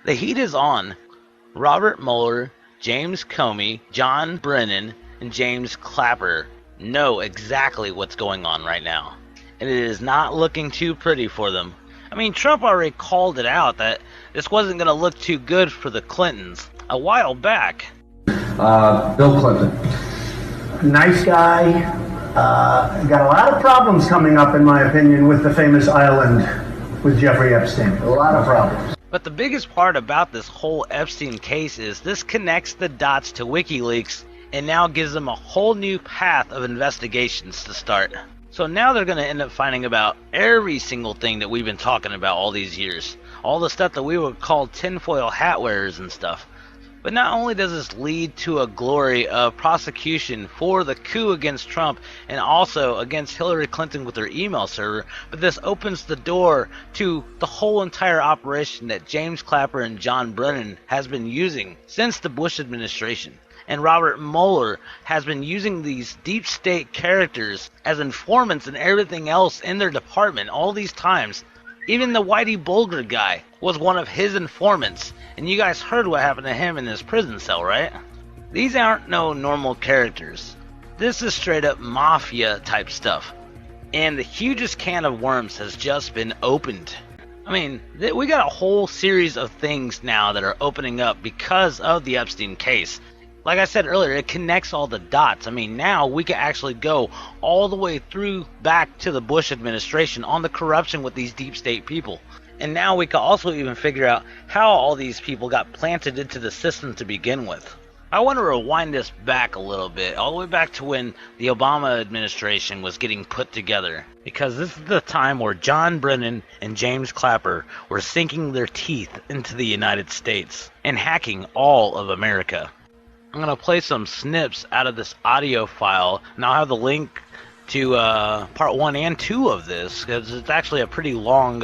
The heat is on. Robert Mueller, James Comey, John Brennan, and James Clapper know exactly what's going on right now. And it is not looking too pretty for them. I mean, Trump already called it out that this wasn't going to look too good for the Clintons a while back. Bill Clinton. Nice guy. Got a lot of problems coming up, in my opinion, with the famous island with Jeffrey Epstein. A lot of problems. But the biggest part about this whole Epstein case is this connects the dots to WikiLeaks and now gives them a whole new path of investigations to start. So now they're going to end up finding about every single thing that we've been talking about all these years. All the stuff that we would call tinfoil hat wearers and stuff. But not only does this lead to a glory of prosecution for the coup against Trump and also against Hillary Clinton with their email server, but this opens the door to the whole entire operation that James Clapper and John Brennan has been using since the Bush administration. And Robert Mueller has been using these deep state characters as informants and everything else in their department all these times. Even the Whitey Bulger guy was one of his informants, and you guys heard what happened to him in his prison cell, right? These aren't no normal characters. This is straight up mafia type stuff. And the hugest can of worms has just been opened. I mean, we got a whole series of things now that are opening up because of the Epstein case. Like I said earlier, it connects all the dots. I mean, now we can actually go all the way through back to the Bush administration on the corruption with these deep state people. And now we can also even figure out how all these people got planted into the system to begin with. I want to rewind this back a little bit, all the way back to when the Obama administration was getting put together. Because this is the time where John Brennan and James Clapper were sinking their teeth into the United States and hacking all of America. I'm going to play some snips out of this audio file, and I'll have the link to part 1 and 2 of this, because it's actually a pretty long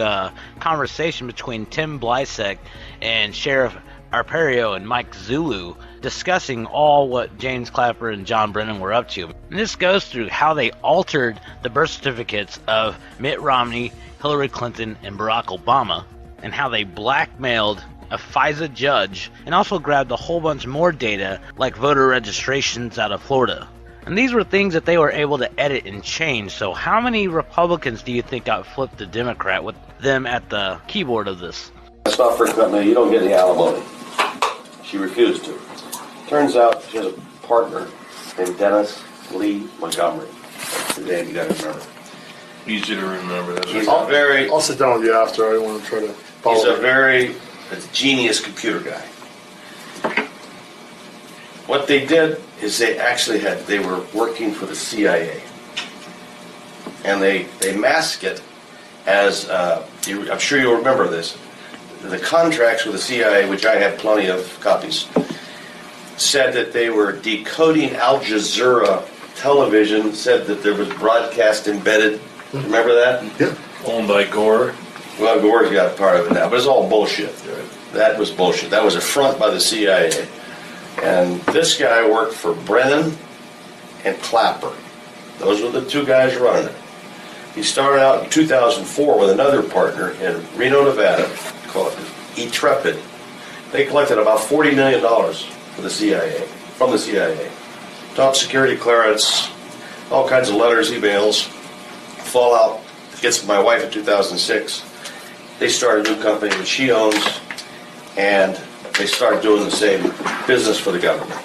conversation between Tim Blisek and Sheriff Arpaio and Mike Zulu discussing all what James Clapper and John Brennan were up to. And this goes through how they altered the birth certificates of Mitt Romney, Hillary Clinton, and Barack Obama, and how they blackmailed a FISA judge, and also grabbed a whole bunch more data like voter registrations out of Florida. And these were things that they were able to edit and change. So how many Republicans do you think got flipped to Democrat with them at the keyboard of this? That's not for Clinton. You don't get any alimony. She refused to. Turns out she has a partner named Dennis Lee Montgomery. That's the name you got to remember. Easy to remember. That's He's a very... I'll sit down with you after. I want to try to follow. He's a very genius computer guy. What they did is they were working for the CIA. And they masked it as, I'm sure you'll remember this, the contracts with the CIA, which I have plenty of copies, said that they were decoding Al Jazeera television, said that there was broadcast embedded. Remember that? Yeah. Owned by Gore. Well, Gore's got part of it now, but it's all bullshit. That was bullshit. That was a front by the CIA. And this guy worked for Brennan and Clapper. Those were the two guys running it. He started out in 2004 with another partner in Reno, Nevada, called Intrepid. They collected about $40 million for the CIA, from the CIA. Top security clearance, all kinds of letters, emails, fallout against my wife in 2006. They started a new company that she owns, and they started doing the same business for the government.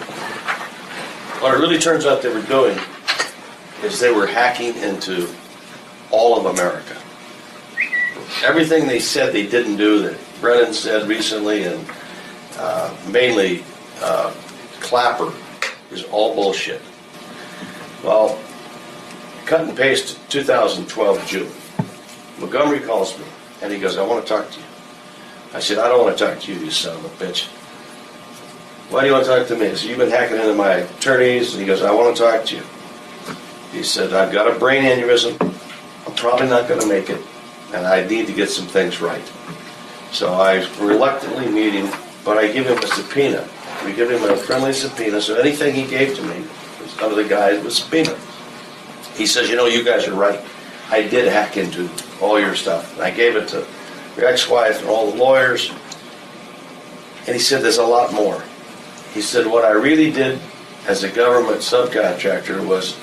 What it really turns out they were doing is they were hacking into all of America. Everything they said they didn't do, that Brennan said recently, and mainly Clapper, is all bullshit. Well, cut and paste 2012 June. Montgomery calls me, and he goes, I want to talk to you. I said, I don't want to talk to you, you son of a bitch. Why do you want to talk to me? I said, you've been hacking into my attorneys. And he goes, I want to talk to you. He said, I've got a brain aneurysm. I'm probably not going to make it, and I need to get some things right. So I reluctantly meet him, but I give him a subpoena. We give him a friendly subpoena, so anything he gave to me, some of the guys, was subpoena. He says, you know, you guys are right. I did hack into all your stuff. And I gave it to your ex-wife and all the lawyers. And he said, there's a lot more. He said, what I really did as a government subcontractor was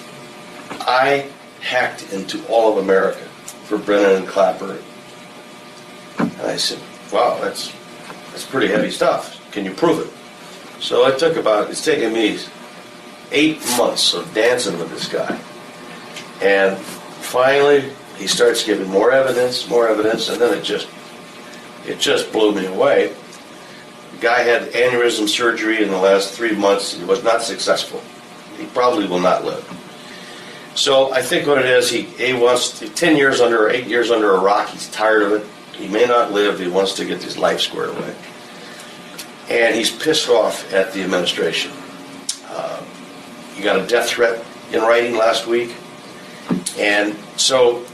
I hacked into all of America for Brennan and Clapper. And I said, wow, that's pretty heavy stuff. Can you prove it? So it's taken me 8 months of dancing with this guy. And finally, he starts giving more evidence, and then it just blew me away. The guy had aneurysm surgery in the last 3 months. He was not successful. He probably will not live. So I think what it is, he wants 10 years under, 8 years under a rock. He's tired of it. He may not live. He wants to get his life squared away. And he's pissed off at the administration. He got a death threat in writing last week. And so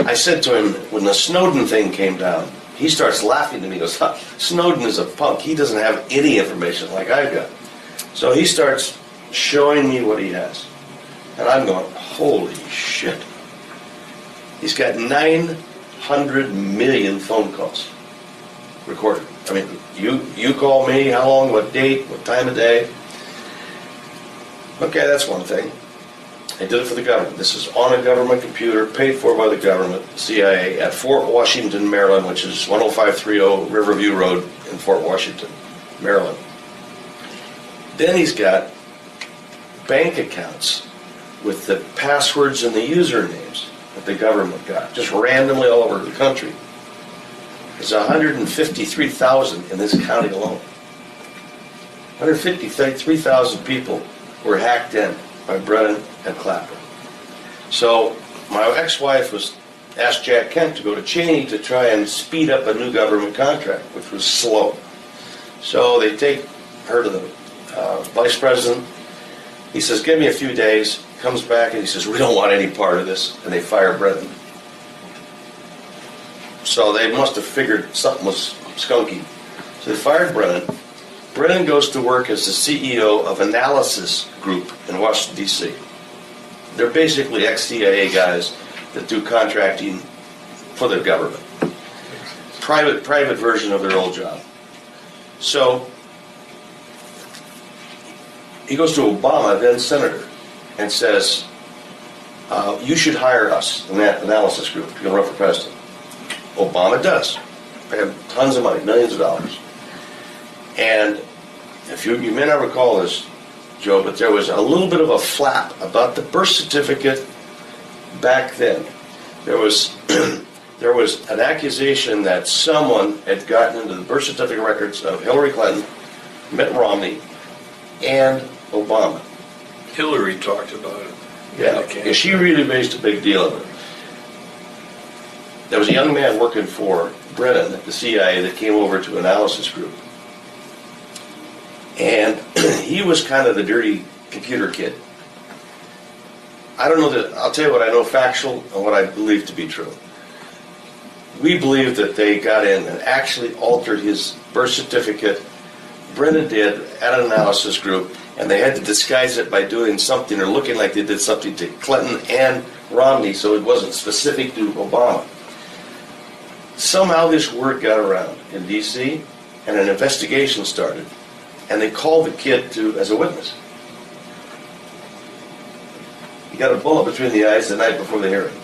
I said to him, when the Snowden thing came down, he starts laughing to me. He goes, Snowden is a punk. He doesn't have any information like I've got. So he starts showing me what he has. And I'm going, holy shit. He's got 900 million phone calls recorded. I mean, you call me, how long, what date, what time of day. Okay, that's one thing. I did it for the government. This is on a government computer, paid for by the government, CIA, at Fort Washington, Maryland, which is 10530 Riverview Road in Fort Washington, Maryland. Then he's got bank accounts with the passwords and the usernames that the government got, just randomly all over the country. There's 153,000 in this county alone. 153,000 people were hacked in by Brennan and Clapper. So my ex-wife asked Jack Kent to go to Cheney to try and speed up a new government contract, which was slow. So they take her to the vice president. He says, give me a few days. Comes back and he says, we don't want any part of this. And they fire Brennan. So they must have figured something was skunky. So they fired Brennan. Brennan goes to work as the CEO of Analysis Group in Washington, D.C. They're basically ex-CIA guys that do contracting for the government. Private version of their old job. So he goes to Obama, then senator, and says, you should hire us in that Analysis Group if you're going to run for president. Obama does. They have tons of money, millions of dollars. And if you may not recall this, Joe, but there was a little bit of a flap about the birth certificate back then. There was an accusation that someone had gotten into the birth certificate records of Hillary Clinton, Mitt Romney, and Obama. Hillary talked about it. Yeah, she really made a big deal of it. There was a young man working for Brennan at the CIA that came over to Analysis Group. And he was kind of the dirty computer kid. I don't know that, I'll tell you what I know factual and what I believe to be true. We believe that they got in and actually altered his birth certificate. Brennan did at an Analysis Group, and they had to disguise it by doing something or looking like they did something to Clinton and Romney, so it wasn't specific to Obama. Somehow this word got around in D.C., and an investigation started, and they called the kid as a witness. He got a bullet between the eyes the night before the hearing.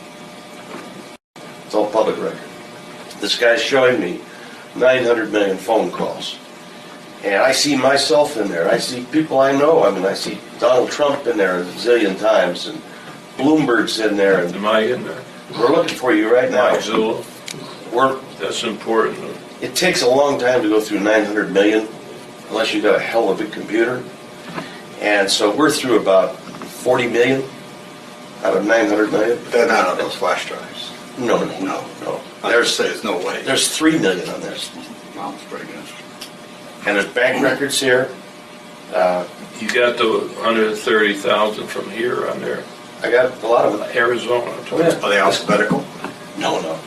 It's all public record. This guy's showing me 900 million phone calls. And I see myself in there. I see people I know. I mean, I see Donald Trump in there a zillion times, and Bloomberg's in there. And am I in there? We're looking for you right now. Mike Zilla. That's important. It takes a long time to go through 900 million, unless you've got a hell of a computer. And so we're through about 40 million out of 900 million. They're not on those flash drives. No. There's no way. There's 3 million on there. Wow, that's pretty good. And there's bank records here. You got the 130,000 from here on there. I got a lot of them. Arizona. Oh, yeah. Are they alphabetical? No.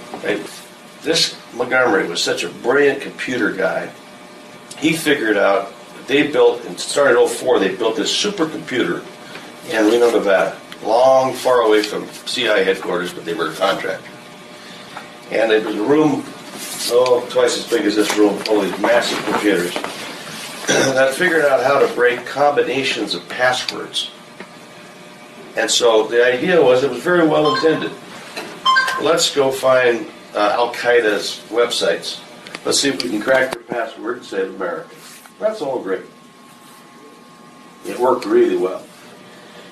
This Montgomery was such a brilliant computer guy. He figured out, they built, and started in 2004, they built this supercomputer in Reno, Nevada, long, far away from CIA headquarters, but they were a contractor. And it was a room twice as big as this room, full of these massive computers, that figured out how to break combinations of passwords. And so the idea was, it was very well intended. Let's go find Al-Qaeda's websites. Let's see if we can crack their password and save America. That's all great. It worked really well.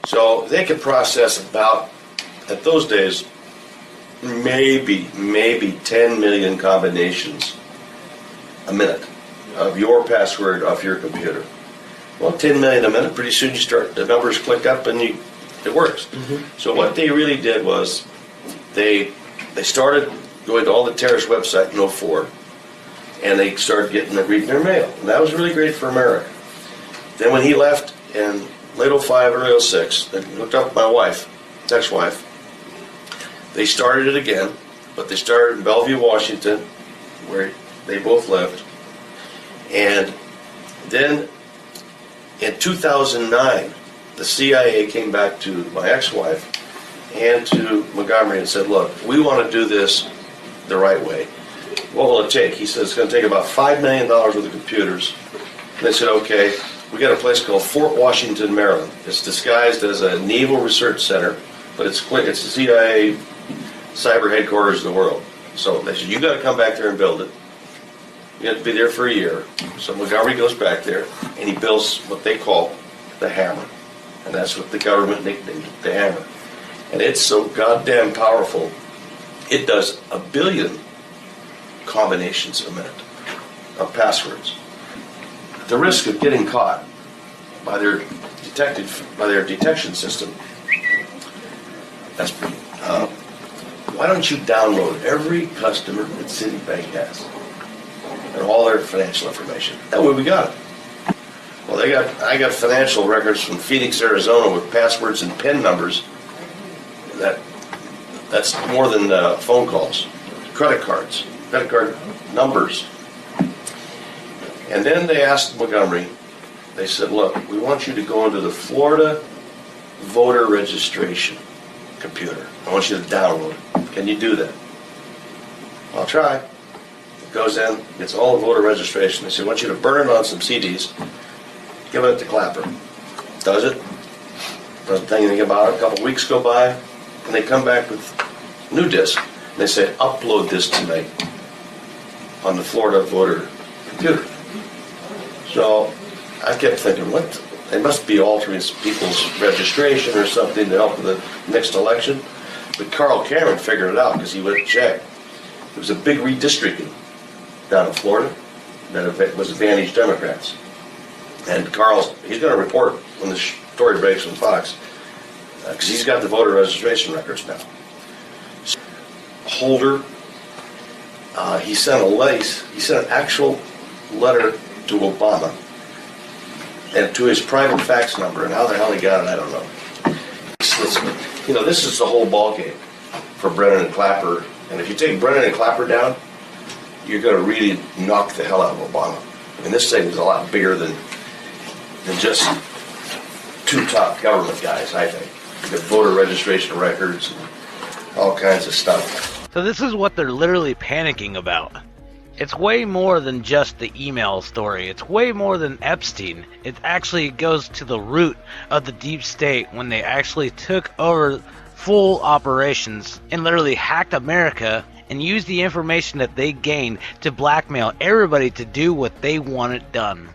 So they could process about, at those days, maybe 10 million combinations a minute of your password off your computer. Well, 10 million a minute, pretty soon you start, the numbers click up and it works. So what they really did was, they started going to all the terrorist websites in 2004, and they started reading their mail. And that was really great for America. Then when he left in late 2005, early 2006, and hooked up with my wife, ex-wife, they started it again, but they started in Bellevue, Washington, where they both lived. And then in 2009, the CIA came back to my ex-wife and to Montgomery and said, look, we want to do this the right way. What will it take? He said, it's going to take about $5 million worth of computers. And they said, okay, we got a place called Fort Washington, Maryland. It's disguised as a naval research center, but it's the CIA cyber headquarters in the world. So they said, you got to come back there and build it. You have to be there for a year. So Montgomery goes back there, and he builds what they call the Hammer. And that's what the government nicknamed the Hammer. And it's so goddamn powerful, it does 1 billion combinations a minute of passwords. The risk of getting caught by their detection system, that's pretty. Why don't you download every customer that Citibank has and all their financial information? That way we got it. Well, I got financial records from Phoenix, Arizona, with passwords and PIN numbers. That's more than phone calls, credit card numbers. And then they asked Montgomery, they said, look, we want you to go into the Florida voter registration computer. I want you to download it. Can you do that? I'll try. It goes in, gets all the voter registration. They say, I want you to burn it on some CDs. Give it to Clapper. Does it. Doesn't think anything about it. A couple weeks go by, and they come back with a new disc. And they say, upload this tonight on the Florida voter computer. So I kept thinking, what? They must be altering people's registration or something to help with the next election. But Carl Cameron figured it out because he went and checked. There was a big redistricting down in Florida that was advantaged Democrats. And he's going to report when the story breaks on Fox, because he's got the voter registration records now. Holder, he sent an actual letter to Obama and to his private fax number, and how the hell he got it, I don't know. This is the whole ballgame for Brennan and Clapper, and if you take Brennan and Clapper down, you're going to really knock the hell out of Obama. I mean, this thing is a lot bigger than just two top government guys, I think. You got voter registration records and all kinds of stuff. So this is what they're literally panicking about. It's way more than just the email story. It's way more than Epstein. It actually goes to the root of the deep state when they actually took over full operations and literally hacked America and used the information that they gained to blackmail everybody to do what they wanted done.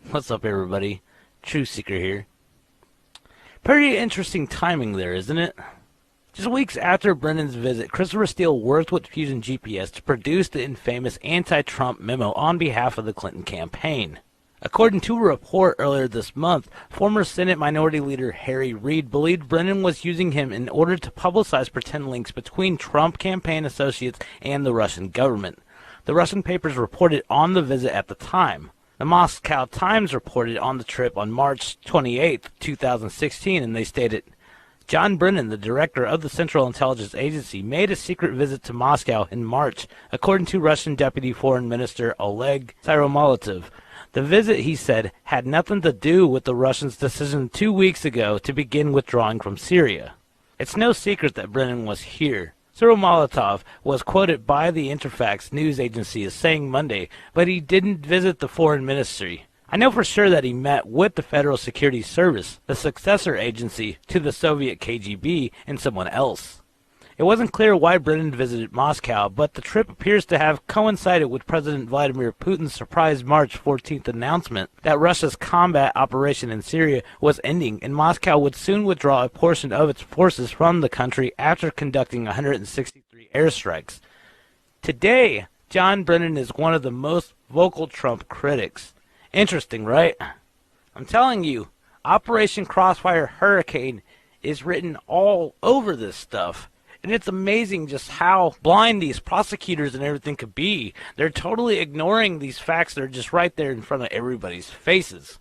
What's up, everybody? Truth Seeker here. Pretty interesting timing there, isn't it? Just weeks after Brennan's visit, Christopher Steele worked with Fusion GPS to produce the infamous anti-Trump memo on behalf of the Clinton campaign. According to a report earlier this month, former Senate Minority Leader Harry Reid believed Brennan was using him in order to publicize pretend links between Trump campaign associates and the Russian government. The Russian papers reported on the visit at the time. The Moscow Times reported on the trip on March 28, 2016, and they stated, John Brennan, the director of the Central Intelligence Agency, made a secret visit to Moscow in March, according to Russian Deputy Foreign Minister Oleg Syromoletov. The visit, he said, had nothing to do with the Russians' decision 2 weeks ago to begin withdrawing from Syria. It's no secret that Brennan was here. Cyril Molotov was quoted by the Interfax news agency as saying Monday, but he didn't visit the foreign ministry. I know for sure that he met with the Federal Security Service, the successor agency to the Soviet KGB, and someone else. It wasn't clear why Brennan visited Moscow, but the trip appears to have coincided with President Vladimir Putin's surprise March 14th announcement that Russia's combat operation in Syria was ending and Moscow would soon withdraw a portion of its forces from the country after conducting 163 airstrikes. Today, John Brennan is one of the most vocal Trump critics. Interesting, right? I'm telling you, Operation Crossfire Hurricane is written all over this stuff. And it's amazing just how blind these prosecutors and everything could be. They're totally ignoring these facts that are just right there in front of everybody's faces.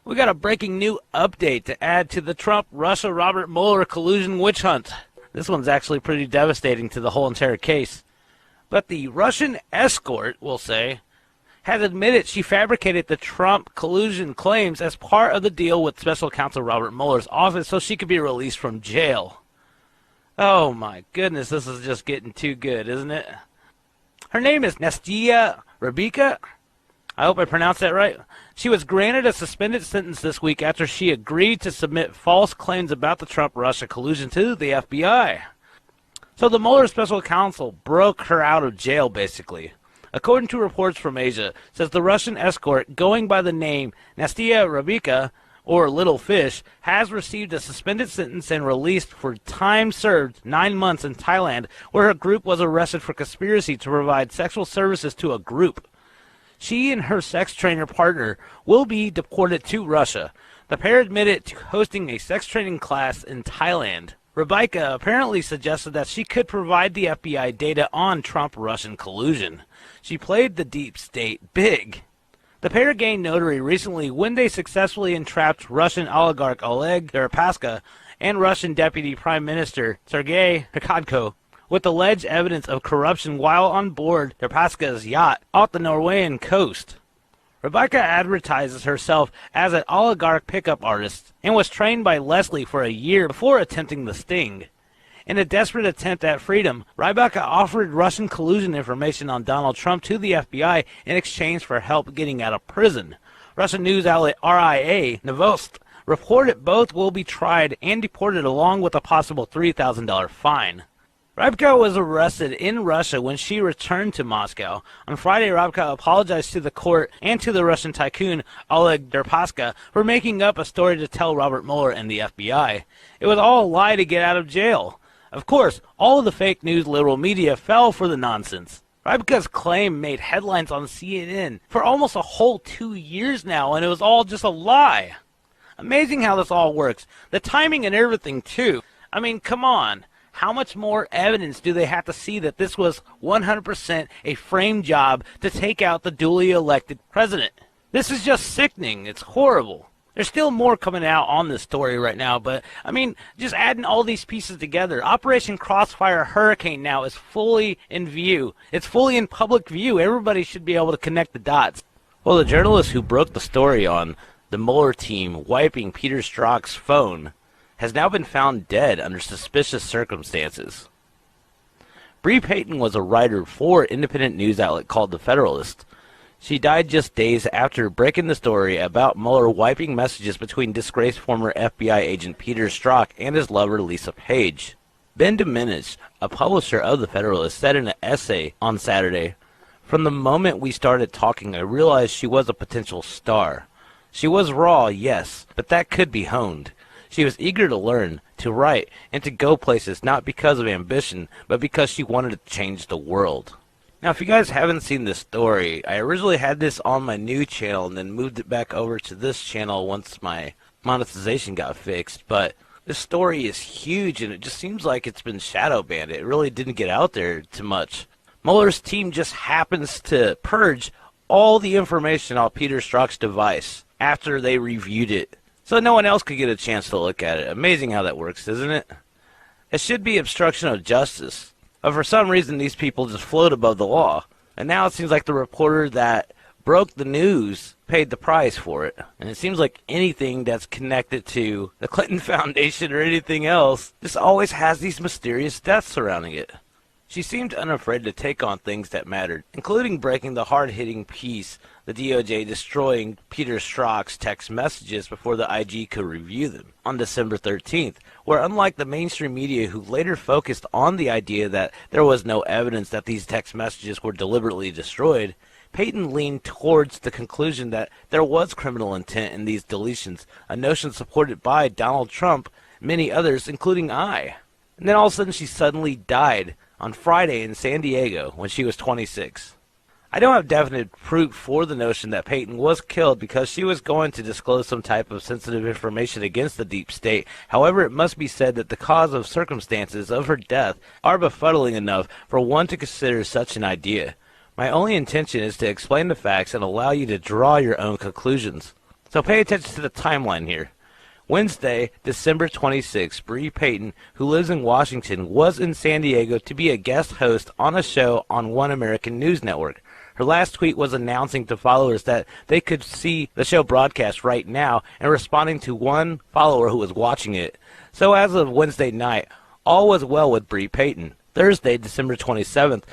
We got a breaking new update to add to the Trump-Russia Robert Mueller collusion witch hunt. This one's actually pretty devastating to the whole entire case. But the Russian escort, we'll say, has admitted she fabricated the Trump collusion claims as part of the deal with Special Counsel Robert Mueller's office so she could be released from jail. Oh my goodness, this is just getting too good, isn't it? Her name is Nastia Rebika. I hope I pronounced that right. She was granted a suspended sentence this week after she agreed to submit false claims about the Trump-Russia collusion to the FBI. So the Mueller special counsel broke her out of jail, basically. According to reports from Asia, says the Russian escort, going by the name Nastia Rebika, or Little Fish, has received a suspended sentence and released for time served 9 months in Thailand, where her group was arrested for conspiracy to provide sexual services to a group. She and her sex trainer partner will be deported to Russia. The pair admitted to hosting a sex training class in Thailand. Rebecca apparently suggested that she could provide the FBI data on Trump-Russian collusion. She played the deep state big. The pair gained notoriety recently when they successfully entrapped Russian oligarch Oleg Deripaska and Russian Deputy Prime Minister Sergei Khodko with alleged evidence of corruption while on board Deripaska's yacht off the Norwegian coast. Rebecca advertises herself as an oligarch pickup artist and was trained by Leslie for a year before attempting the sting. In a desperate attempt at freedom, Rebecca offered Russian collusion information on Donald Trump to the FBI in exchange for help getting out of prison. Russian news outlet RIA Novosti reported both will be tried and deported along with a possible $3,000 fine. Rebecca was arrested in Russia when she returned to Moscow. On Friday, Rebecca apologized to the court and to the Russian tycoon Oleg Deripaska for making up a story to tell Robert Mueller and the FBI. It was all a lie to get out of jail. Of course, all of the fake news liberal media fell for the nonsense. Rebecca's claim made headlines on CNN for almost a whole 2 years now, and it was all just a lie. Amazing how this all works. The timing and everything, too. I mean, come on. How much more evidence do they have to see that this was 100% a frame job to take out the duly elected president? This is just sickening. It's horrible. There's still more coming out on this story right now, but, I mean, just adding all these pieces together. Operation Crossfire Hurricane now is fully in view. It's fully in public view. Everybody should be able to connect the dots. Well, the journalist who broke the story on the Mueller team wiping Peter Strzok's phone has now been found dead under suspicious circumstances. Bree Payton was a writer for an independent news outlet called The Federalist. She died just days after breaking the story about Mueller wiping messages between disgraced former FBI agent Peter Strzok and his lover Lisa Page. Ben Domenisch, a publisher of The Federalist, said in an essay on Saturday, "From the moment we started talking, I realized she was a potential star. She was raw, yes, but that could be honed. She was eager to learn, to write, and to go places not because of ambition, but because she wanted to change the world." Now, if you guys haven't seen this story, I originally had this on my new channel and then moved it back over to this channel once my monetization got fixed. But this story is huge, and it just seems like it's been shadow banned. It really didn't get out there too much. Mueller's team just happens to purge all the information on Peter Strzok's device after they reviewed it, so no one else could get a chance to look at it. Amazing how that works, isn't it? It should be obstruction of justice. But for some reason, these people just float above the law. And now it seems like the reporter that broke the news paid the price for it. And it seems like anything that's connected to the Clinton Foundation or anything else just always has these mysterious deaths surrounding it. She seemed unafraid to take on things that mattered, including breaking the hard-hitting piece, the DOJ destroying Peter Strzok's text messages before the IG could review them, on December 13th, where unlike the mainstream media who later focused on the idea that there was no evidence that these text messages were deliberately destroyed, Payton leaned towards the conclusion that there was criminal intent in these deletions, a notion supported by Donald Trump, many others, including I. And then all of a sudden she suddenly died on Friday in San Diego when she was 26. I don't have definite proof for the notion that Payton was killed because she was going to disclose some type of sensitive information against the deep state. However, it must be said that the cause of circumstances of her death are befuddling enough for one to consider such an idea. My only intention is to explain the facts and allow you to draw your own conclusions. So pay attention to the timeline here. Wednesday, December 26, Bree Payton, who lives in Washington, was in San Diego to be a guest host on a show on One American News Network. Her last tweet was announcing to followers that they could see the show broadcast right now and responding to one follower who was watching it. So as of Wednesday night, all was well with Bree Payton. Thursday, December 27th,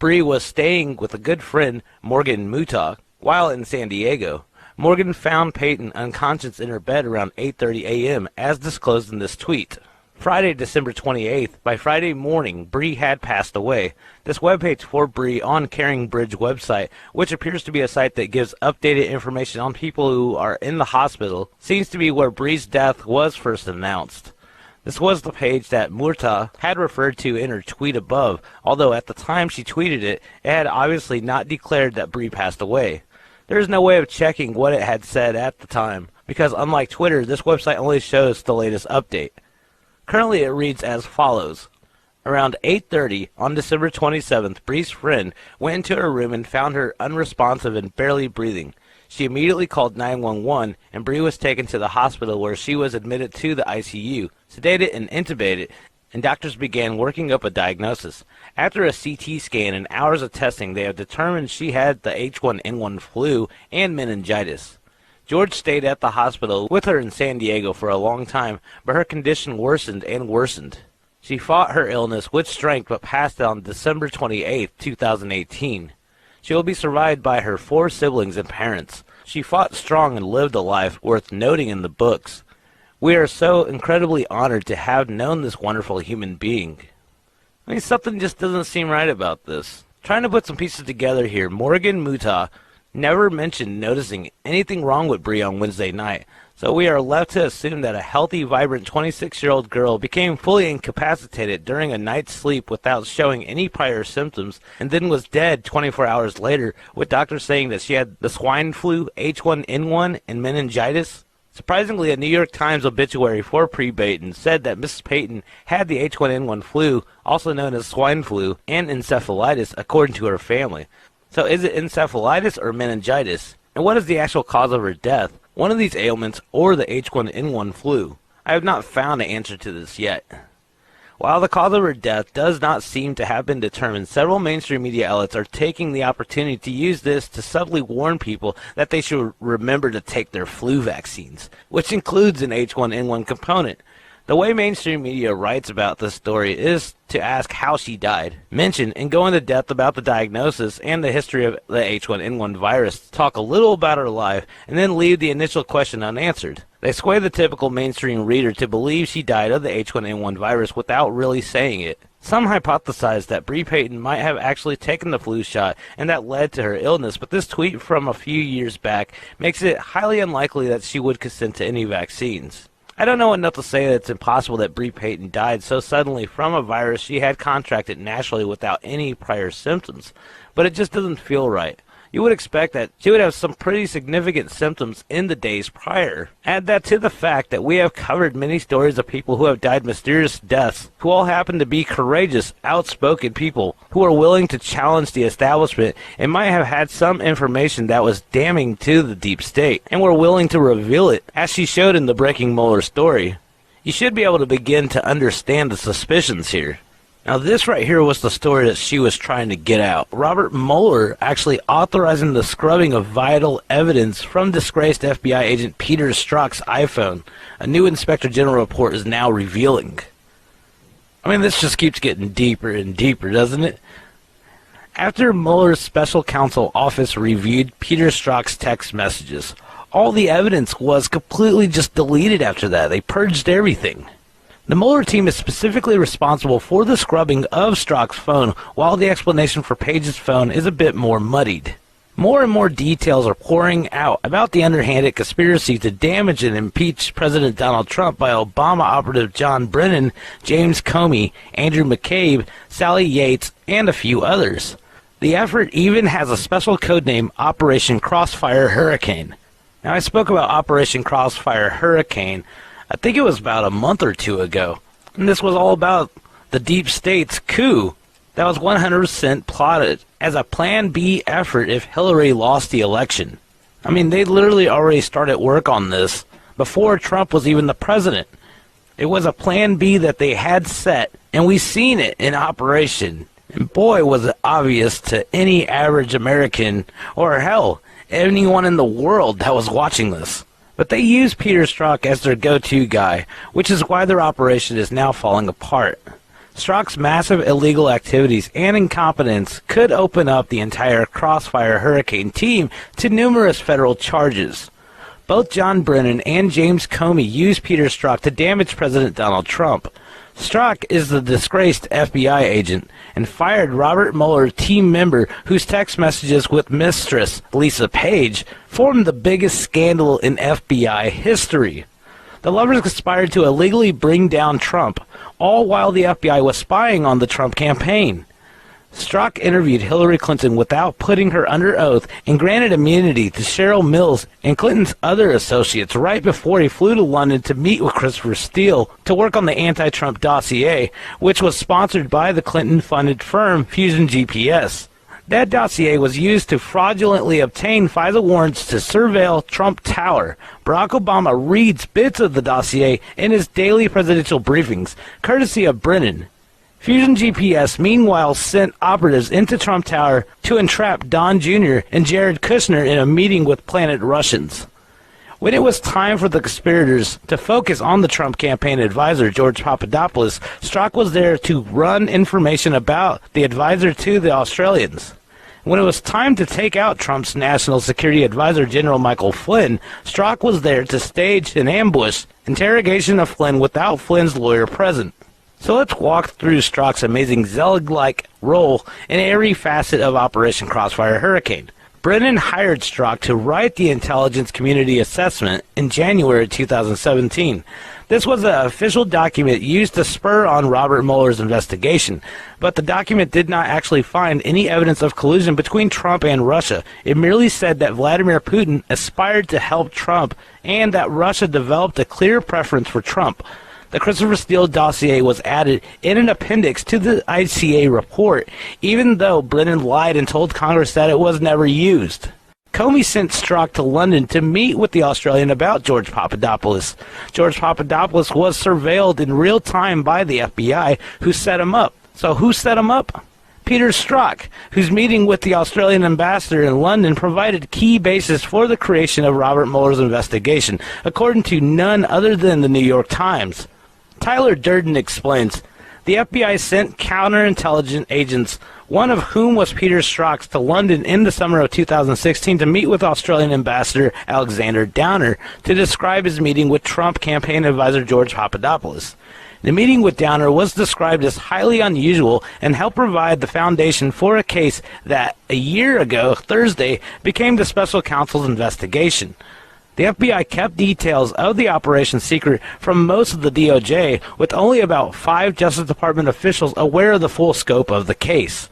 Bree was staying with a good friend, Morgan Mutah, while in San Diego. Morgan found Payton unconscious in her bed around 8:30 a.m., as disclosed in this tweet. Friday, December 28th, by Friday morning, Bree had passed away. This webpage for Bree on Caring Bridge website, which appears to be a site that gives updated information on people who are in the hospital, seems to be where Bree's death was first announced. This was the page that Mutah had referred to in her tweet above, although at the time she tweeted it, it had obviously not declared that Bree passed away. There is no way of checking what it had said at the time, because unlike Twitter, this website only shows the latest update. Currently it reads as follows. Around 8:30 on December 27th, Bree's friend went into her room and found her unresponsive and barely breathing. She immediately called 911, and Bree was taken to the hospital where she was admitted to the ICU, sedated and intubated, and doctors began working up a diagnosis. After a CT scan and hours of testing, they have determined she had the H1N1 flu and meningitis. George stayed at the hospital with her in San Diego for a long time, but her condition worsened and worsened. She fought her illness with strength but passed on December 28, 2018. She will be survived by her 4 siblings and parents. She fought strong and lived a life worth noting in the books. We are so incredibly honored to have known this wonderful human being. I mean, something just doesn't seem right about this. Trying to put some pieces together here, Morgan Mutah never mentioned noticing anything wrong with Bree on Wednesday night, so we are left to assume that a healthy, vibrant 26-year-old girl became fully incapacitated during a night's sleep without showing any prior symptoms, and then was dead 24 hours later, with doctors saying that she had the swine flu, H1N1, and meningitis. Surprisingly, a New York Times obituary for Bree Payton said that Mrs. Payton had the H1N1 flu, also known as swine flu, and encephalitis, according to her family. So is it encephalitis or meningitis? And what is the actual cause of her death? One of these ailments or the H1N1 flu? I have not found an answer to this yet. While the cause of her death does not seem to have been determined, several mainstream media outlets are taking the opportunity to use this to subtly warn people that they should remember to take their flu vaccines, which includes an H1N1 component. The way mainstream media writes about this story is to ask how she died, mention and go into depth about the diagnosis and the history of the H1N1 virus, talk a little about her life, and then leave the initial question unanswered. They sway the typical mainstream reader to believe she died of the H1N1 virus without really saying it. Some hypothesize that Bree Payton might have actually taken the flu shot and that led to her illness, but this tweet from a few years back makes it highly unlikely that she would consent to any vaccines. I don't know enough to say that it's impossible that Bree Payton died so suddenly from a virus she had contracted naturally without any prior symptoms, but it just doesn't feel right. You would expect that she would have some pretty significant symptoms in the days prior. Add that to the fact that we have covered many stories of people who have died mysterious deaths, who all happen to be courageous, outspoken people who are willing to challenge the establishment and might have had some information that was damning to the deep state, and were willing to reveal it, as she showed in the Breaking Mueller story. You should be able to begin to understand the suspicions here. Now this right here was the story that she was trying to get out. Robert Mueller actually authorizing the scrubbing of vital evidence from disgraced FBI agent Peter Strzok's iPhone. A new Inspector General report is now revealing. I mean, this just keeps getting deeper and deeper, doesn't it? After Mueller's special counsel office reviewed Peter Strzok's text messages, all the evidence was completely just deleted after that. They purged everything. The Mueller team is specifically responsible for the scrubbing of Strzok's phone, while the explanation for Page's phone is a bit more muddied. More and more details are pouring out about the underhanded conspiracy to damage and impeach President Donald Trump by Obama operative John Brennan, James Comey, Andrew McCabe, Sally Yates, and a few others. The effort even has a special codename, Operation Crossfire Hurricane. Now, I spoke about Operation Crossfire Hurricane, I think it was about a month or two ago, and this was all about the deep state's coup that was 100% plotted as a Plan B effort if Hillary lost the election. I mean, they literally already started work on this before Trump was even the president. It was a Plan B that they had set, and we seen it in operation. And boy, was it obvious to any average American, or hell, anyone in the world that was watching this. But they used Peter Strzok as their go-to guy, which is why their operation is now falling apart. Strzok's massive illegal activities and incompetence could open up the entire Crossfire Hurricane team to numerous federal charges. Both John Brennan and James Comey used Peter Strzok to damage President Donald Trump. Strzok is the disgraced FBI agent and fired Robert Mueller team member whose text messages with mistress Lisa Page formed the biggest scandal in FBI history. The lovers conspired to illegally bring down Trump, all while the FBI was spying on the Trump campaign. Strzok interviewed Hillary Clinton without putting her under oath and granted immunity to Cheryl Mills and Clinton's other associates right before he flew to London to meet with Christopher Steele to work on the anti-Trump dossier, which was sponsored by the Clinton-funded firm Fusion GPS. That dossier was used to fraudulently obtain FISA warrants to surveil Trump Tower. Barack Obama reads bits of the dossier in his daily presidential briefings, courtesy of Brennan. Fusion GPS, meanwhile, sent operatives into Trump Tower to entrap Don Jr. and Jared Kushner in a meeting with Planet Russians. When it was time for the conspirators to focus on the Trump campaign advisor, George Papadopoulos, Strzok was there to run information about the advisor to the Australians. When it was time to take out Trump's national security advisor, General Michael Flynn, Strzok was there to stage an ambush interrogation of Flynn without Flynn's lawyer present. So let's walk through Strzok's amazing Zelig-like role in every facet of Operation Crossfire Hurricane. Brennan hired Strzok to write the intelligence community assessment in January 2017. This was an official document used to spur on Robert Mueller's investigation, but the document did not actually find any evidence of collusion between Trump and Russia. It merely said that Vladimir Putin aspired to help Trump and that Russia developed a clear preference for Trump. The Christopher Steele dossier was added in an appendix to the ICA report, even though Brennan lied and told Congress that it was never used. Comey sent Strzok to London to meet with the Australian about George Papadopoulos. George Papadopoulos was surveilled in real time by the FBI, who set him up. So who set him up? Peter Strzok, whose meeting with the Australian ambassador in London provided key basis for the creation of Robert Mueller's investigation, according to none other than the New York Times. Tyler Durden explains, the FBI sent counterintelligence agents, one of whom was Peter Strzok, to London in the summer of 2016 to meet with Australian Ambassador Alexander Downer to describe his meeting with Trump campaign advisor George Papadopoulos. The meeting with Downer was described as highly unusual and helped provide the foundation for a case that, a year ago, Thursday, became the special counsel's investigation. The FBI kept details of the operation secret from most of the DOJ, with only about 5 Justice Department officials aware of the full scope of the case.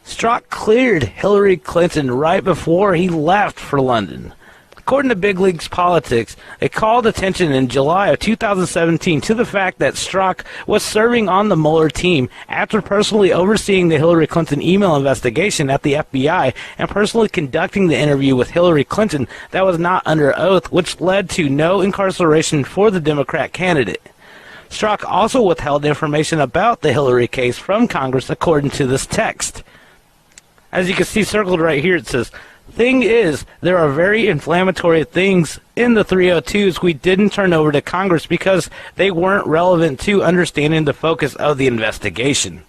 Strzok cleared Hillary Clinton right before he left for London. According to Big Leagues Politics, it called attention in July of 2017 to the fact that Strzok was serving on the Mueller team after personally overseeing the Hillary Clinton email investigation at the FBI and personally conducting the interview with Hillary Clinton that was not under oath, which led to no incarceration for the Democrat candidate. Strzok also withheld information about the Hillary case from Congress according to this text. As you can see circled right here, it says, Thing is, there are very inflammatory things in the 302s we didn't turn over to Congress because they weren't relevant to understanding the focus of the investigation.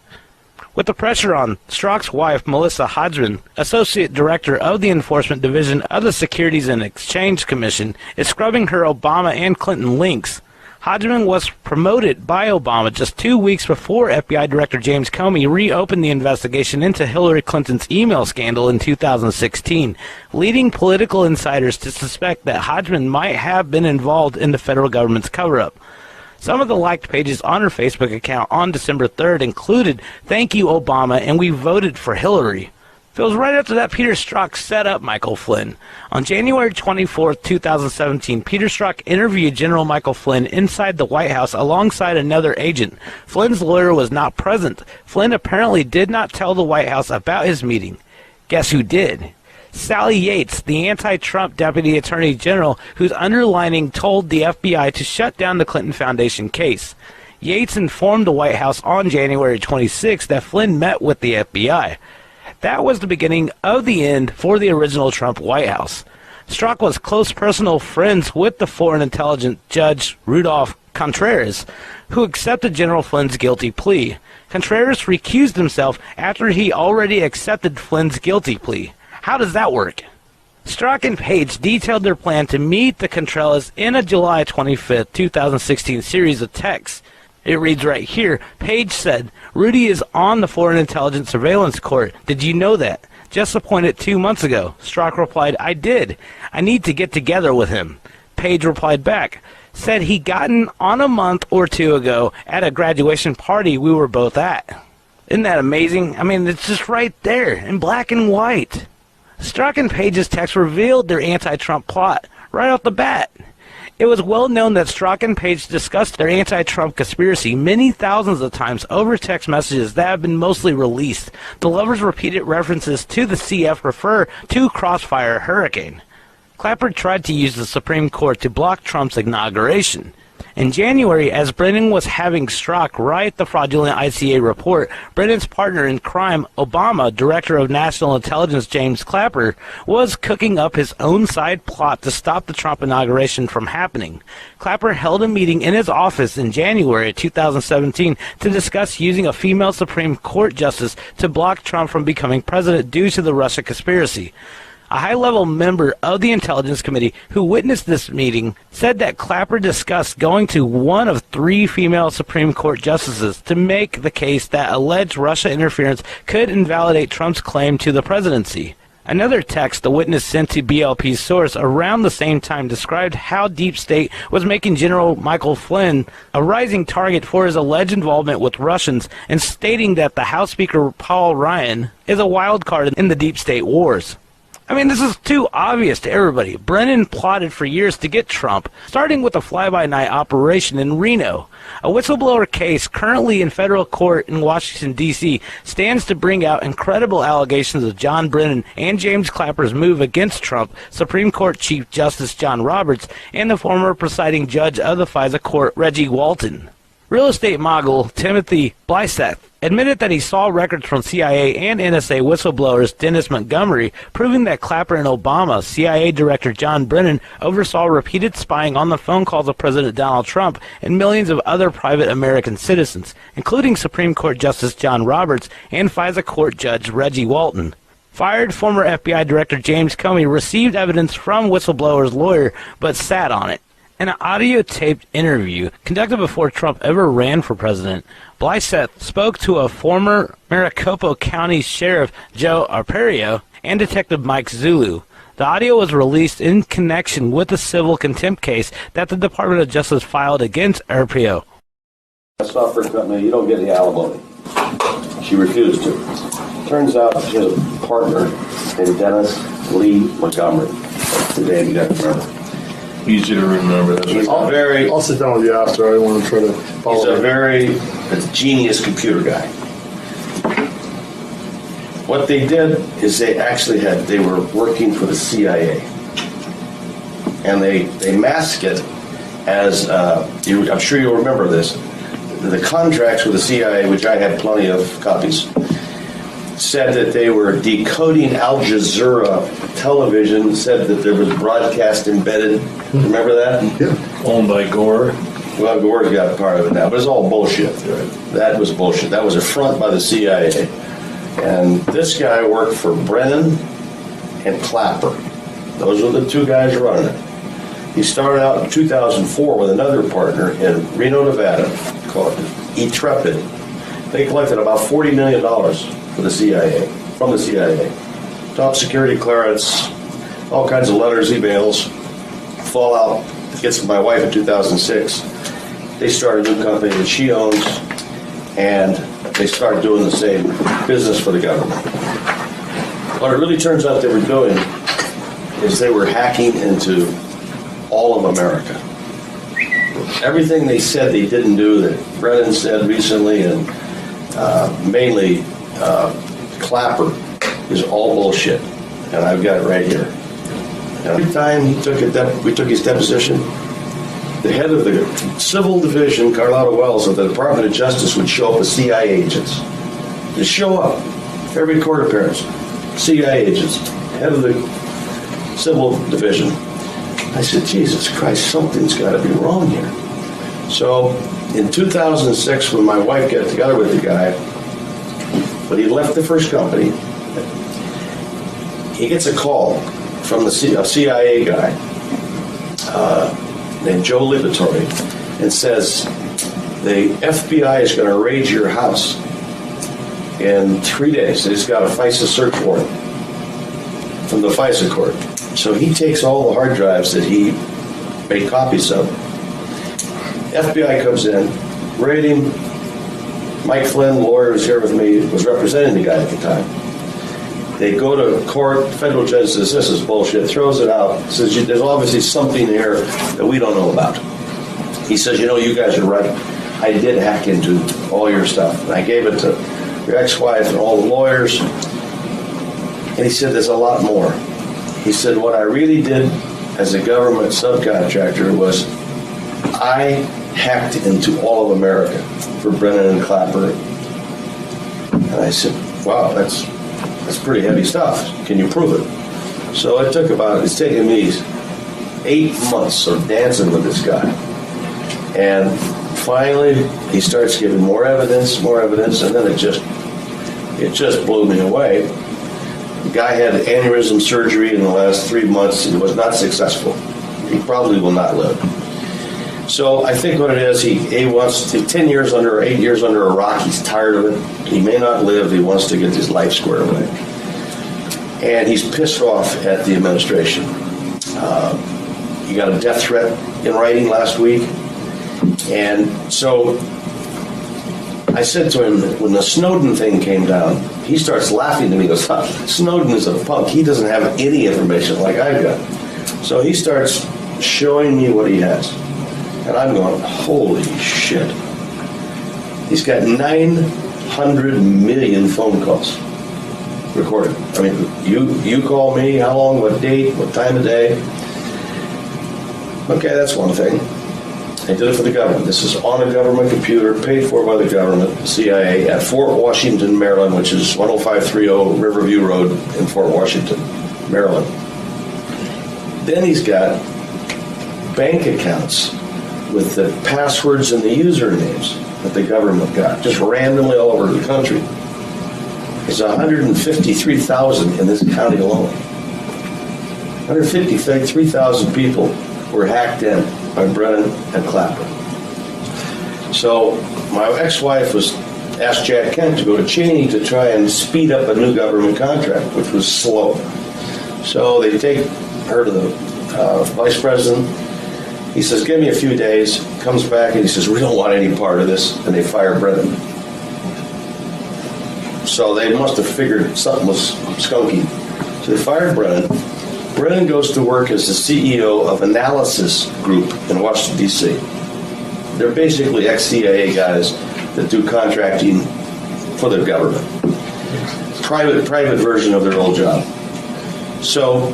With the pressure on, Strzok's wife, Melissa Hodgman, Associate Director of the Enforcement Division of the Securities and Exchange Commission, is scrubbing her Obama and Clinton links. Hodgman was promoted by Obama just 2 weeks before FBI Director James Comey reopened the investigation into Hillary Clinton's email scandal in 2016, leading political insiders to suspect that Hodgman might have been involved in the federal government's cover-up. Some of the liked pages on her Facebook account on December 3rd included, "Thank you, Obama, and we voted for Hillary." It was right after that Peter Strzok set up Michael Flynn. On January 24, 2017, Peter Strzok interviewed General Michael Flynn inside the White House alongside another agent. Flynn's lawyer was not present. Flynn apparently did not tell the White House about his meeting. Guess who did? Sally Yates, the anti-Trump Deputy Attorney General, whose underlining told the FBI to shut down the Clinton Foundation case. Yates informed the White House on January 26 that Flynn met with the FBI. That was the beginning of the end for the original Trump White House. Strzok was close personal friends with the Foreign Intelligence Judge Rudolph Contreras, who accepted General Flynn's guilty plea. Contreras recused himself after he already accepted Flynn's guilty plea. How does that work? Strzok and Page detailed their plan to meet the Contreras in a July 25, 2016 series of texts. It reads right here, Page said, "Rudy is on the Foreign Intelligence Surveillance Court. Did you know that? Just appointed 2 months ago." Strzok replied, "I did. I need to get together with him." Page replied back, said he gotten on a month or two ago at a graduation party we were both at. Isn't that amazing? I mean, it's just right there in black and white. Strzok and Page's text revealed their anti-Trump plot right off the bat. It was well known that Strzok and Page discussed their anti-Trump conspiracy many thousands of times over text messages that have been mostly released. The lovers' repeated references to the CF refer to Crossfire hurricane. Clapper tried to use the Supreme Court to block Trump's inauguration. In January, as Brennan was having Strzok write the fraudulent ICA report, Brennan's partner in crime, Obama, Director of National Intelligence James Clapper, was cooking up his own side plot to stop the Trump inauguration from happening. Clapper held a meeting in his office in January 2017 to discuss using a female Supreme Court justice to block Trump from becoming president due to the Russia conspiracy. A high-level member of the Intelligence Committee who witnessed this meeting said that Clapper discussed going to one of 3 female Supreme Court justices to make the case that alleged Russia interference could invalidate Trump's claim to the presidency. Another text the witness sent to BLP's source around the same time described how Deep State was making General Michael Flynn a rising target for his alleged involvement with Russians and stating that the House Speaker Paul Ryan is a wild card in the Deep State wars. I mean, this is too obvious to everybody. Brennan plotted for years to get Trump, starting with a fly-by-night operation in Reno. A whistleblower case currently in federal court in Washington, D.C. stands to bring out incredible allegations of John Brennan and James Clapper's move against Trump, Supreme Court Chief Justice John Roberts, and the former presiding judge of the FISA court, Reggie Walton. Real estate mogul Timothy Blyseth admitted that he saw records from CIA and NSA whistleblowers Dennis Montgomery proving that Clapper and Obama, CIA Director John Brennan, oversaw repeated spying on the phone calls of President Donald Trump and millions of other private American citizens, including Supreme Court Justice John Roberts and FISA Court Judge Reggie Walton. Fired former FBI Director James Comey received evidence from whistleblower's lawyer but sat on it. In an audio-taped interview conducted before Trump ever ran for president, Blyseth spoke to a former Maricopa County Sheriff Joe Arpaio and Detective Mike Zulu. The audio was released in connection with the civil contempt case that the Department of Justice filed against Arpaio. Software company, you don't get the alimony. She refused to. Turns out she has a partner named Dennis Lee Montgomery. That's the name you got to remember. Easy to remember. He's a very... I'll sit down with you after. I want to try to follow. He's a very genius computer guy. What they did is they were working for the CIA. And they mask it as, I'm sure you'll remember this, the contracts with the CIA, which I had plenty of copies, said that they were decoding Al Jazeera television, said that there was broadcast embedded. Remember that? Yeah. Owned by Gore. Well, Gore's got part of it now, but it's all bullshit. That was bullshit. That was a front by the CIA. And this guy worked for Brennan and Clapper. Those were the two guys running it. He started out in 2004 with another partner in Reno, Nevada, called Intrepid. They collected about $40 million for the CIA, from the CIA. Top security clearance, all kinds of letters, emails, fallout. Gets to my wife in 2006. They started a new company that she owns, and they started doing the same business for the government. What it really turns out they were doing is they were hacking into all of America. Everything they said they didn't do that Brennan said recently, and mainly Clapper, is all bullshit. And I've got it right here. And every time we took his deposition, the head of the civil division, Carlotta Wells, of the Department of Justice would show up as CIA agents. Just show up. Every court appearance. CIA agents. Head of the civil division. I said, Jesus Christ, something's got to be wrong here. So in 2006, when my wife got together with the guy, but he left the first company, he gets a call from a CIA guy named Joe Liberatore, and says, the FBI is going to raid your house in 3 days. They just got a FISA search warrant from the FISA court. So he takes all the hard drives that he made copies of. FBI comes in, raid him. Mike Flynn, lawyer, was here with me, was representing the guy at the time. They go to court, federal judge says, this is bullshit, throws it out, says, there's obviously something here that we don't know about. He says, you guys are right. I did hack into all your stuff. And I gave it to your ex-wife and all the lawyers. And he said, there's a lot more. He said, what I really did as a government subcontractor was I hacked into all of America for Brennan and Clapper. And I said, wow, that's pretty heavy stuff. Can you prove it? So it's taken me 8 months of dancing with this guy. And finally, he starts giving more evidence, and then it just blew me away. The guy had aneurysm surgery in the last 3 months. It was not successful. He probably will not live. So I think what it is, he wants to 10 years under or 8 years under a rock. He's tired of it. He may not live. He wants to get his life squared away. And he's pissed off at the administration. He got a death threat in writing last week. And so I said to him, when the Snowden thing came down, he starts laughing to me. He goes, Snowden is a punk. He doesn't have any information like I've got. So he starts showing me what he has. And I'm going, holy shit. He's got 900 million phone calls recorded. I mean, you call me, how long, what date, what time of day. Okay, that's one thing. I did it for the government. This is on a government computer, paid for by the government, CIA, at Fort Washington, Maryland, which is 10530 Riverview Road in Fort Washington, Maryland. Then he's got bank accounts with the passwords and the usernames that the government got, just randomly all over the country. There's 153,000 in this county alone. 153,000 people were hacked in by Brennan and Clapper. So my ex-wife asked Jack Kent to go to Cheney to try and speed up a new government contract, which was slow. So they take her to the vice president. He says, give me a few days, comes back, and he says, we don't want any part of this, and they fire Brennan. So they must have figured something was skunky. So they fired Brennan. Brennan goes to work as the CEO of Analysis Group in Washington, D.C. They're basically ex-CIA guys that do contracting for the government. Private version of their old job. So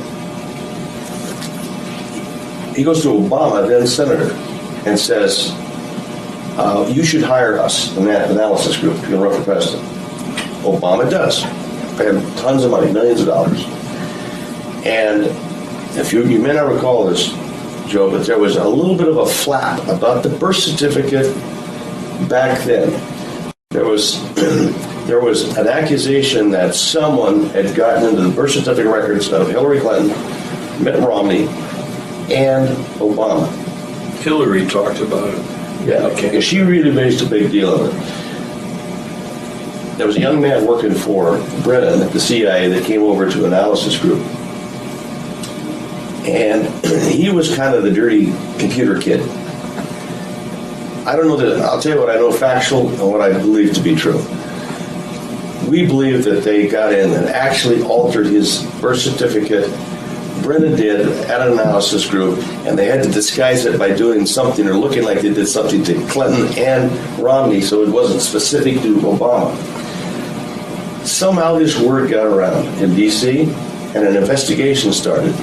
he goes to Obama, then senator, and says, you should hire us in that analysis group to run for president. Obama does. had tons of money, millions of dollars. And if you may not recall this, Joe, but there was a little bit of a flap about the birth certificate back then. There was an accusation that someone had gotten into the birth certificate records of Hillary Clinton, Mitt Romney, and Obama. Hillary talked about it. Yeah, okay. She really raised a big deal of it. There was a young man working for Brennan at the CIA that came over to analysis group. And he was kind of the dirty computer kid. I don't know that, I'll tell you what I know factual and what I believe to be true. We believe that they got in and actually altered his birth certificate. Brennan did at an analysis group, and they had to disguise it by doing something or looking like they did something to Clinton and Romney, so it wasn't specific to Obama. Somehow this word got around in D.C., and an investigation started,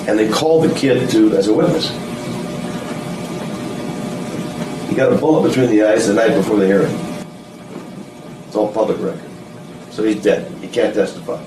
and they called the kid as a witness. He got a bullet between the eyes the night before the hearing. It's all public record. So he's dead. He can't testify.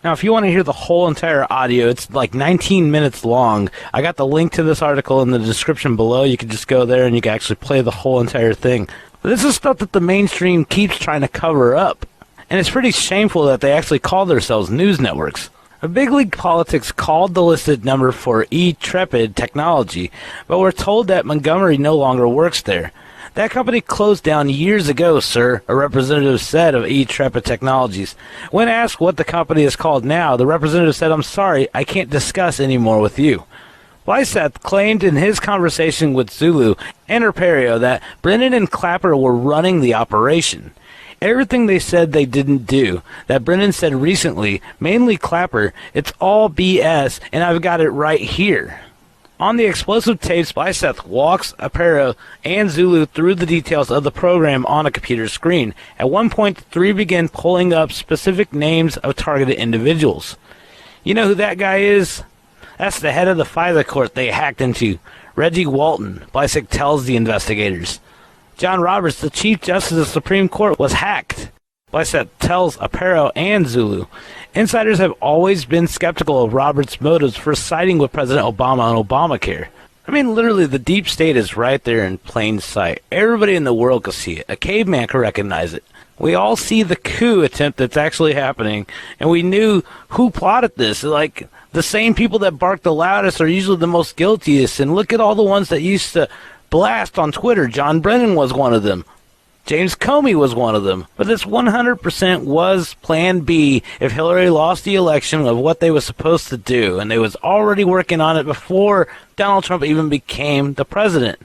Now, if you want to hear the whole entire audio, it's like 19 minutes long. I got the link to this article in the description below. You can just go there and you can actually play the whole entire thing. But this is stuff that the mainstream keeps trying to cover up. And it's pretty shameful that they actually call themselves news networks. Big League Politics called the listed number for E-Trepid Technology, but we're told that Montgomery no longer works there. That company closed down years ago, sir, a representative said of E-Trepid Technologies. When asked what the company is called now, the representative said, "I'm sorry, I can't discuss any more with you." Lyseth claimed in his conversation with Zulu and Arpaio that Brennan and Clapper were running the operation. Everything they said they didn't do, that Brennan said recently, mainly Clapper, it's all BS, and I've got it right here. On the explosive tapes, Lyseth walks Arpaio and Zulu through the details of the program on a computer screen. At one point, the three begin pulling up specific names of targeted individuals. You know who that guy is? That's the head of the FISA court they hacked into, Reggie Walton, Lyseth tells the investigators. John Roberts, the Chief Justice of the Supreme Court, was hacked. Lyseth tells Arpaio and Zulu. Insiders have always been skeptical of Roberts' motives for siding with President Obama on Obamacare. I mean, literally, the deep state is right there in plain sight. Everybody in the world can see it. A caveman can recognize it. We all see the coup attempt that's actually happening, and we knew who plotted this. Like, the same people that bark the loudest are usually the most guiltiest, and look at all the ones that used to blast on Twitter. John Brennan was one of them. James Comey was one of them. But this 100% was Plan B if Hillary lost the election of what they were supposed to do. And they was already working on it before Donald Trump even became the president.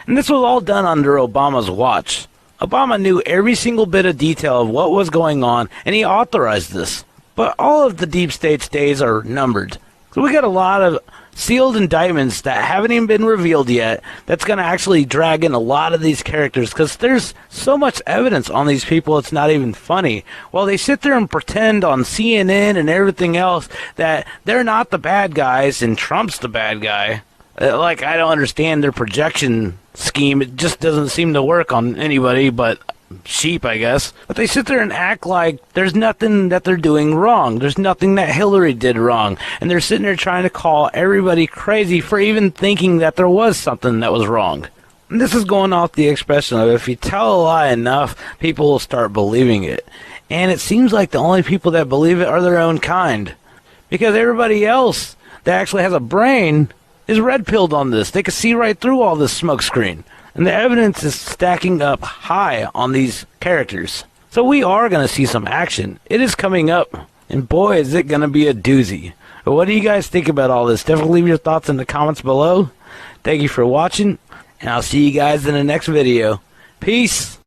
And this was all done under Obama's watch. Obama knew every single bit of detail of what was going on, and he authorized this. But all of the deep state's days are numbered. So we got a lot of sealed indictments that haven't even been revealed yet that's going to actually drag in a lot of these characters because there's so much evidence on these people it's not even funny. Well, they sit there and pretend on CNN and everything else that they're not the bad guys and Trump's the bad guy. Like, I don't understand their projection scheme. It just doesn't seem to work on anybody but sheep, I guess. But they sit there and act like there's nothing that they're doing wrong. There's nothing that Hillary did wrong. And they're sitting there trying to call everybody crazy for even thinking that there was something that was wrong. And this is going off the expression of if you tell a lie enough, people will start believing it. And it seems like the only people that believe it are their own kind. Because everybody else that actually has a brain is red-pilled on this. They can see right through all this smokescreen. And the evidence is stacking up high on these characters. So we are going to see some action. It is coming up. And boy, is it going to be a doozy. But what do you guys think about all this? Definitely leave your thoughts in the comments below. Thank you for watching. And I'll see you guys in the next video. Peace.